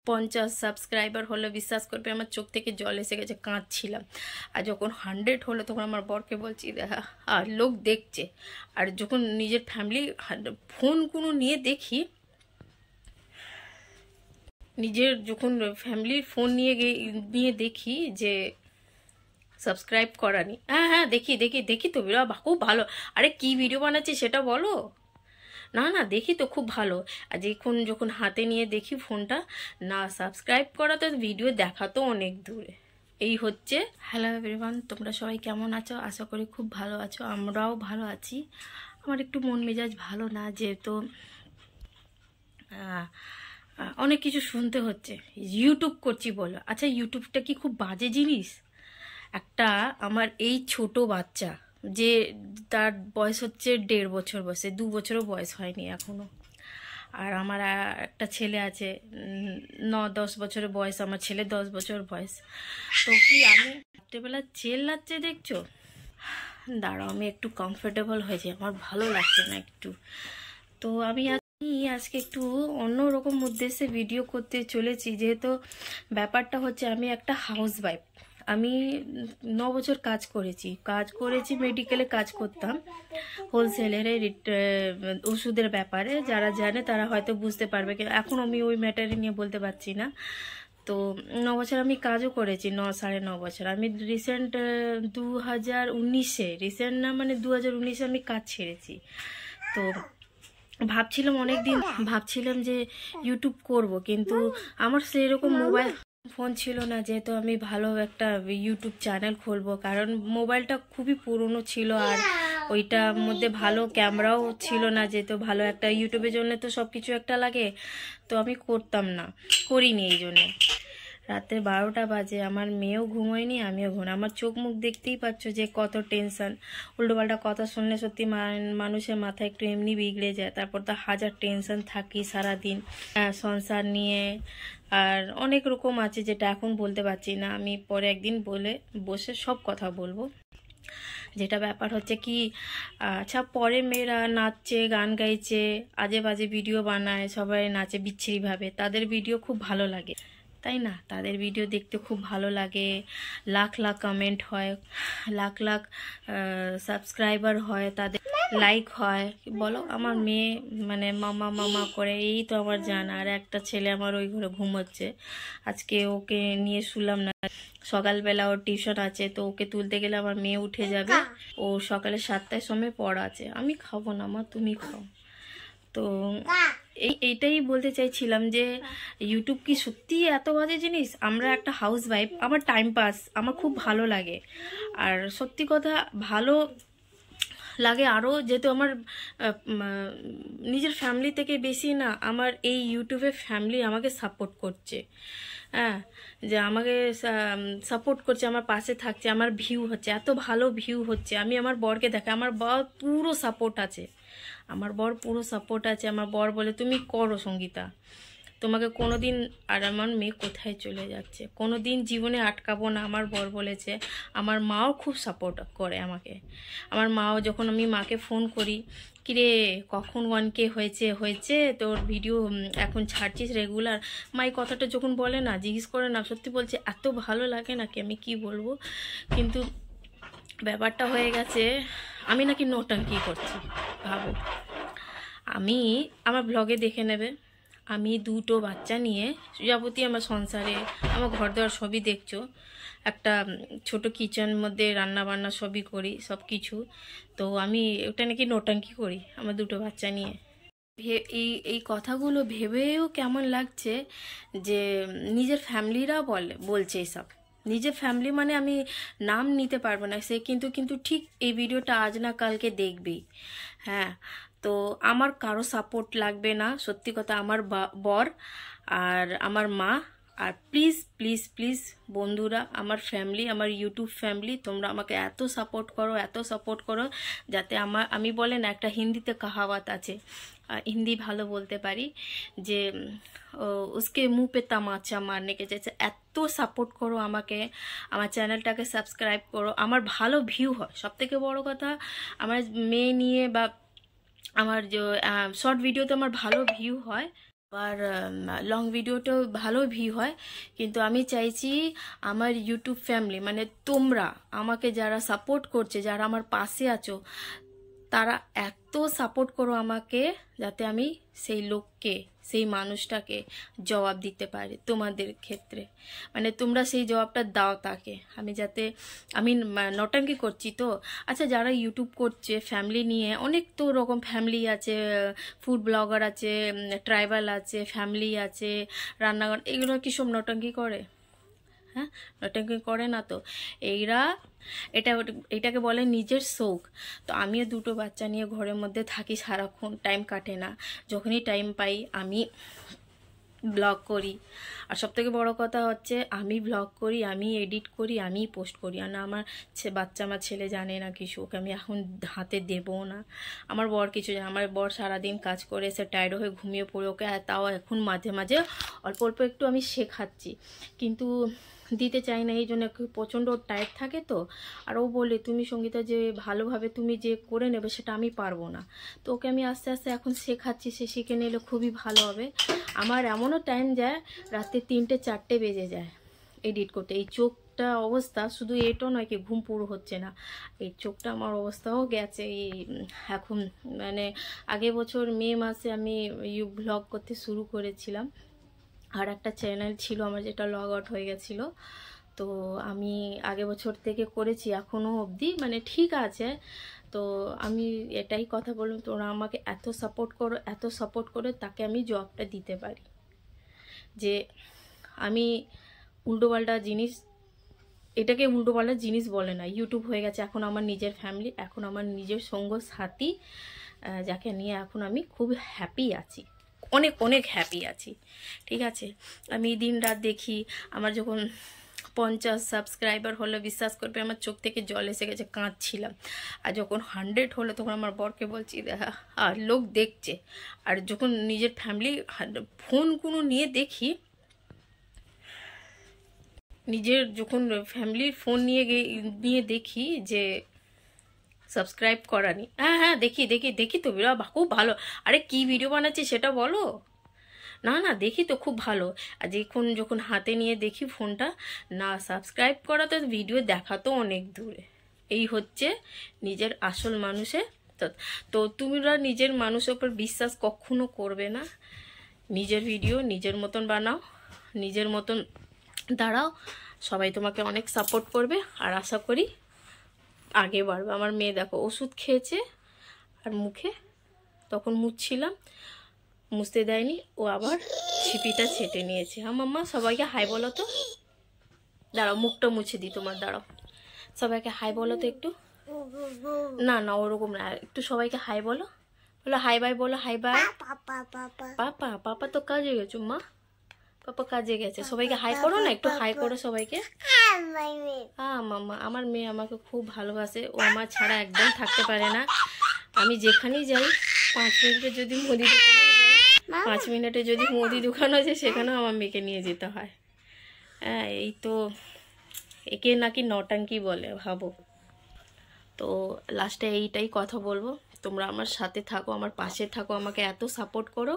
50 subscriber হলো, বিশ্বাস করবে আমার চোখ থেকে জল এসে গেছে, কাঁদছিলাম। আর যখন 100 হলো তখন আমার বরকে বলছি আর লোক দেখছে। আর যখন নিজের ফ্যামিলি ফোনগুলো নিয়ে দেখি, নিজের যখন ফ্যামিলির ফোন নিয়ে দেখি যে সাবস্ক্রাইব করা নেই। হ্যাঁ হ্যাঁ, দেখি দেখি দেখি তো, খুব ভালো। আরে কি ভিডিও বানাচ্ছি সেটা বলো। না না, দেখি তো, খুব ভালো। আর যখন হাতে নিয়ে দেখি ফোনটা, না সাবস্ক্রাইব করা তো ভিডিও দেখা তো অনেক দূরে। এই হচ্ছে। হ্যালো এভরিওয়ান, তোমরা সবাই কেমন আছো? আশা করি খুব ভালো আছো, আমরাও ভালো আছি। আমার একটু মন মেজাজ ভালো না, যেহেতু অনেক কিছু শুনতে হচ্ছে। ইউটিউব করছি বলো। আচ্ছা, ইউটিউবটা কি খুব বাজে জিনিস? একটা আমার এই ছোট বাচ্চা, যে তার বয়স হচ্ছে 1.5 বছর বয়সে, 2 বছরও বয়স হয়নি এখনো। আর আমার একটা ছেলে আছে 9-10 বছরের বয়স, আমার ছেলে 10 বছর বয়স। তো কি আমি রাত্রেবেলা চেল্লাচ্ছে দেখছো? দাঁড়াও, আমি একটু কমফোর্টেবল হয়ে যাই, আমার ভালো লাগছে না একটু। তো আমি আজকে একটু অন্যরকম উদ্দেশ্যে ভিডিও করতে চলেছি, যেহেতু ব্যাপারটা হচ্ছে আমি একটা হাউস ওয়াইফ। আমি 9 বছর কাজ করেছি মেডিকেলে কাজ করতাম, হোলসেলের ওষুধের ব্যাপারে। যারা জানে তারা হয়তো বুঝতে পারবে, কিন্তু এখন আমি ওই ম্যাটারে নিয়ে বলতে পারছি না। তো 9 বছর আমি কাজও করেছি, 9-9.5 বছর। আমি রিসেন্ট 2019-এ, রিসেন্ট না মানে 2019-এ আমি কাজ ছেড়েছি। তো ভাবছিলাম যে ইউটিউব করব, কিন্তু আমার সেরকম মোবাইল ফোন ছিল না, যেহেতু আমি ভালো একটা ইউটিউব চ্যানেল খুলবো। কারণ মোবাইলটা খুবই পুরনো ছিল, আর ওইটার মধ্যে ভালো ক্যামেরাও ছিল না, যেহেতু ভালো একটা ইউটিউবের জন্য তো সব কিছু একটা লাগে। তো আমি করিনি এই জন্যে। রাতে 12টা বাজে, আমার মেয়েও ঘুমোয়নি, আমিও ঘুমোই। আমার চোখ মুখ দেখতেই পাচ্ছ যে কত টেনশন। উল্টোপাল্টা কথা শুনলে সত্যি মানুষের মাথা একটু এমনি বিগড়ে যায়। তারপর তো হাজার টেনশন থাকি সারাদিন সংসার নিয়ে, আর অনেক রকম আছে যেটা এখন বলতে পারছি না। আমি পরে একদিন বসে সব কথা বলবো। যেটা ব্যাপার হচ্ছে কি, আচ্ছা, পরে মেয়েরা নাচছে, গান গাইছে, আজে বাজে ভিডিও বানায়, সবাই নাচে বিচ্ছিরিভাবে, তাদের ভিডিও খুব ভালো লাগে, তাই না? তাদের ভিডিও দেখতে খুব ভালো লাগে, লাখ লাখ কমেন্ট হয়, লাখ লাখ সাবস্ক্রাইবার হয়, তাদের লাইক হয়। বলো, আমার মেয়ে মানে মামা মামা করে, এই তো আমার জানা। আর একটা ছেলে আমার ওই ঘরে ঘুমোচ্ছে, আজকে ওকে নিয়ে শুলাম না। সকালবেলা ওর টিউশন আছে, তো ওকে তুলতে গেলে আমার মেয়ে উঠে যাবে। ও সকালে 7টার সময় পড়া আছে। আমি খাবো না মা, তুমি খাও। তো এইটাই বলতে চাইছিলাম যে ইউটিউব কি সত্যি এত বাজে জিনিস? আমরা একটা হাউস ওয়াইফ, আমার টাইম পাস, আমার খুব ভালো লাগে। আর সত্যি কথা ভালো লাগে আরও, যেহেতু আমার নিজের ফ্যামিলি থেকে বেশি না, আমার এই ইউটিউবে ফ্যামিলি আমাকে সাপোর্ট করছে। হ্যাঁ, যে আমাকে সাপোর্ট করছে, আমার পাশে থাকছে, আমার ভিউ হচ্ছে, এত ভালো ভিউ হচ্ছে। আমি আমার বরকে দেখে, আমার বর পুরো সাপোর্ট আছে, আমার বর বলে তুমি করো সঙ্গীতা, তোমাকে কোনোদিন। আর আমার মেয়ে কোথায় চলে যাচ্ছে, কোনোদিন জীবনে আটকাবো না, আমার বর বলেছে। আমার মাও খুব সাপোর্ট করে আমাকে। আমার মাও, যখন আমি মাকে ফোন করি, কিরে কখন 1K হয়েছে তোর ভিডিও এখন ছাড়ছিস রেগুলার, মা এই কথাটা যখন বলে না, জিজ্ঞেস করে না, সত্যি বলছে, এত ভালো লাগে নাকি, আমি কি বলবো। কিন্তু ব্যাপারটা হয়ে গেছে, আমি নাকি নোটঙ্কি করছি। ভাবো, আমার ব্লগে দেখে নেবে, আমি 2টো বাচ্চা নিয়ে যাবতীয় আমার সংসারে, আমার ঘর দেওয়ার সবই দেখছো, একটা ছোট কিচেন মধ্যে রান্না বান্না সবই করি, সব কিছু। তো আমি ওটা নাকি নোটঙ্কি করি আমার 2টো বাচ্চা নিয়ে। এই কথাগুলো ভেবেও কেমন লাগছে যে নিজের ফ্যামিলিরা বলছে এসব। নিজের ফ্যামিলি মানে আমি নাম নিতে পারবো না, সে কিন্তু ঠিক এই ভিডিওটা আজ না কালকে দেখবেই। হ্যাঁ, তো আমার কারো সাপোর্ট লাগবে না, সত্যি কথা। আমার বর আর আমার মা, আর প্লিজ প্লিজ প্লিজ বন্ধুরা, আমার ফ্যামিলি, আমার ইউটিউব ফ্যামিলি, তোমরা আমাকে এত সাপোর্ট করো যাতে আমি বলে না, একটা হিন্দিতে কাহাওয়াত আছে, হিন্দি ভালো বলতে পারি, যে উসকে মুঁহ পে তামাচা মারনে কে জেসে। এত সাপোর্ট করো আমাকে, আমার চ্যানেলটাকে সাবস্ক্রাইব করো, আমার ভালো ভিউ হয়। সবথেকে বড় কথা, আমার মেয়ে নিয়ে বা আমার যে শর্ট ভিডিওতে আমার ভালো ভিউ হয়। আর লং ভিডিওটাও ভালো ভিউ হয়, কিন্তু আমি চাইছি আমার ইউটিউব ফ্যামিলি মানে তোমরা আমাকে যারা সাপোর্ট করছে, যারা আমার পাশে আছো, তারা এত সাপোর্ট করো আমাকে যাতে আমি সেই লোককে, সেই মানুষটাকে জবাব দিতে পারি তোমাদের ক্ষেত্রে। মানে তোমরা সেই জবাবটা দাও তাকে, আমি যাতে, আমি নটাঙ্কি করছি তো। আচ্ছা, যারা ইউটিউব করছে ফ্যামিলি নিয়ে, অনেক তো রকম ফ্যামিলি আছে, ফুড ব্লগার আছে, ট্রাইবাল আছে, ফ্যামিলি আছে, রান্নাঘর, এগুলো কি সব নটাঙ্কি করে? হ্যাঁ, নটাঙ্কি করে না তো। এটাকে বলে নিজের শৌক। তো আমিও দুটো বাচ্চা নিয়ে ঘরের মধ্যে থাকি, সারাক্ষণ টাইম কাটে না। যখনই টাইম পাই আমি ব্লগ করি। আর সবথেকে বড় কথা হচ্ছে আমি ব্লগ করি, আমি এডিট করি, আমি পোস্ট করি। আর না আমার বাচ্চা, আমার ছেলে জানে না কিছু, ওকে আমি এখন হাতে দেবো না। আমার বর কিছু জানে, আমার বর সারাদিন কাজ করে এসে টায়ার্ড হয়ে ঘুমিয়ে পড়ে, ওকে তাও এখন মাঝে মাঝে অল্প অল্প একটু আমি শেখাচ্ছি, কিন্তু দিতে চাই না। এই জন্য প্রচণ্ড টায়ার্ড থাকে তো। আর ও বলে তুমি সঙ্গীতা যে ভালোভাবে তুমি যে করে নেবে সেটা আমি পারবো না। তো ওকে আমি আস্তে আস্তে এখন শেখাচ্ছি, সে শিখে নিলে খুবই ভালো হবে। আমার এমনও টাইম যায় রাতে 3টে-4টে বেজে যায় এডিট করতে। এই চোখটা অবস্থা, শুধু এটাও নয় কি ঘুম পুরো হচ্ছে না, এই চোখটা আমার অবস্থাও গেছে। এই এখন মানে আগের বছর মে মাসে আমি ব্লগ করতে শুরু করেছিলাম, আর একটা চ্যানেল ছিল আমার যেটা লগ আউট হয়ে গেছিলো। তো আমি আগের বছর থেকে করেছি এখনও অবধি, মানে ঠিক আছে। তো আমি এটাই কথা বললাম, তোরা আমাকে এত সাপোর্ট করো, এত সাপোর্ট করে তাকে আমি জবটা দিতে পারি, যে আমি উল্টোপাল্টা জিনিস, এটাকে উল্টোপাল্টা জিনিস বলে না। ইউটিউব হয়ে গেছে এখন আমার নিজের ফ্যামিলি, এখন আমার নিজের সঙ্গ সাথী, যাকে নিয়ে এখন আমি খুব হ্যাপি আছি, অনেক অনেক হ্যাপি আছি। ঠিক আছে, আমি দিন রাত দেখি। আমার যখন 50 সাবস্ক্রাইবার হলো, বিশ্বাস করবে আমার চোখ থেকে জল এসে গেছে, কাঁদছিলাম। আর যখন 100 হলো তখন আমার বরকে বলছি আর লোক দেখছে। আর যখন নিজের ফ্যামিলি ফোনগুলো নিয়ে দেখি, নিজের যখন ফ্যামিলির ফোন নিয়ে দেখি যে সাবস্ক্রাইব করানি, হ্যাঁ দেখি দেখি দেখি তো খুব ভালো। আরে কি ভিডিও বানাচ্ছি সেটা বলো না, না দেখি তো খুব ভালো। আর যখন হাতে নিয়ে দেখি ফোনটা, না সাবস্ক্রাইব করা তো ভিডিও দেখা তো অনেক দূরে। এই হচ্ছে নিজের আসল মানুষের। তো তোমরা নিজের মানুষের উপর বিশ্বাস কখনো করবে না। নিজের ভিডিও নিজের মতন বানাও, নিজের মতন দাঁড়াও, সবাই তোমাকে অনেক সাপোর্ট করবে। আর আশা করি আগে বাড়বে। আমার মেয়ে দেখো ওষুধ খেয়েছে, আর মুখে তখন মুছছিলাম, মুছতে দেয়নি, ও আবার ছিপিটা ছেটে নিয়েছে। হ্যাঁ মাম্মা, সবাইকে হাই বলো তো। দাঁড়াও মুখটা মুছে দিই তোমার, দাঁড়াও। সবাইকে হাই বলো তো একটু। না না ওরকম না, একটু সবাইকে হাই বলো, বলো হাই বাই, বলো হাই বাই। পাপা, পাপা তো কাজে গেছো মা, পাপা কাজে গেছে। সবাইকে হাই করো না, একটু হাই করো সবাইকে। হ্যাঁ মাম্মা, আমার মেয়ে আমাকে খুব ভালোবাসে, ও আমার ছাড়া একদম থাকতে পারে না। আমি যেখানেই যাই, 5 মিনিটে যদি মুদি দোকানে যাই, 5 মিনিটে যদি মুদি দোকান আছে, সেখানেও আমার মেয়েকে নিয়ে যেতে হয়। হ্যাঁ, এই তো একে নাকি নটাঙ্কি বলে, ভাবো। তো লাস্টে এইটাই কথা বলবো, তোমরা আমার সাথে থাকো, আমার পাশে থাকো, আমাকে এত সাপোর্ট করো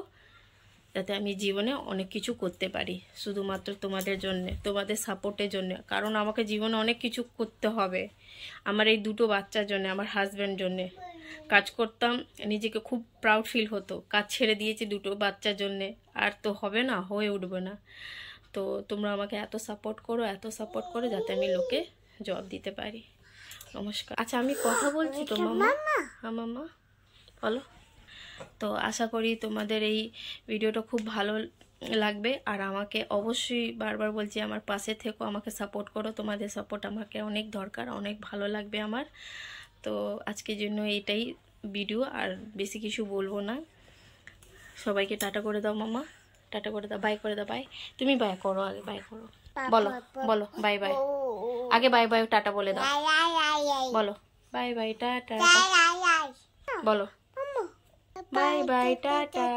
যাতে আমি জীবনে অনেক কিছু করতে পারি, শুধুমাত্র তোমাদের জন্য, তোমাদের সাপোর্টের জন্য। কারণ আমাকে জীবনে অনেক কিছু করতে হবে, আমার এই দুটো বাচ্চার জন্য, আমার হাজব্যান্ড জন্যে। কাজ করতাম, নিজেকে খুব প্রাউড ফিল হতো, কাজ ছেড়ে দিয়েছি দুটো বাচ্চার জন্যে, আর তো হবে না, হয়ে উঠবে না। তো তোমরা আমাকে এত সাপোর্ট করো যাতে আমি লোকে জব দিতে পারি। নমস্কার। আচ্ছা আমি কথা বলছি তো মাম্মা। হ্যাঁ মাম্মা বলো। তো আশা করি তোমাদের এই ভিডিওটা খুব ভালো লাগবে। আর আমাকে অবশ্যই বারবার বলছি, আমার পাশে থেকো, আমাকে সাপোর্ট করো, তোমাদের সাপোর্ট আমাকে অনেক দরকার, অনেক ভালো লাগবে আমার। তো আজকের জন্য এটাই ভিডিও, আর বেশি কিছু বলবো না। সবাইকে টাটা করে দাও মাম্মা, টাটা করে দাও, বাই করে দাও। বাই, তুমি বাই করো, আগে বাই করো, বলো বলো বাই বাই, আগে বাই বাই টাটা বলে দাও, বলো বাই বাই টাটা, বলো বাই বাই টাটা।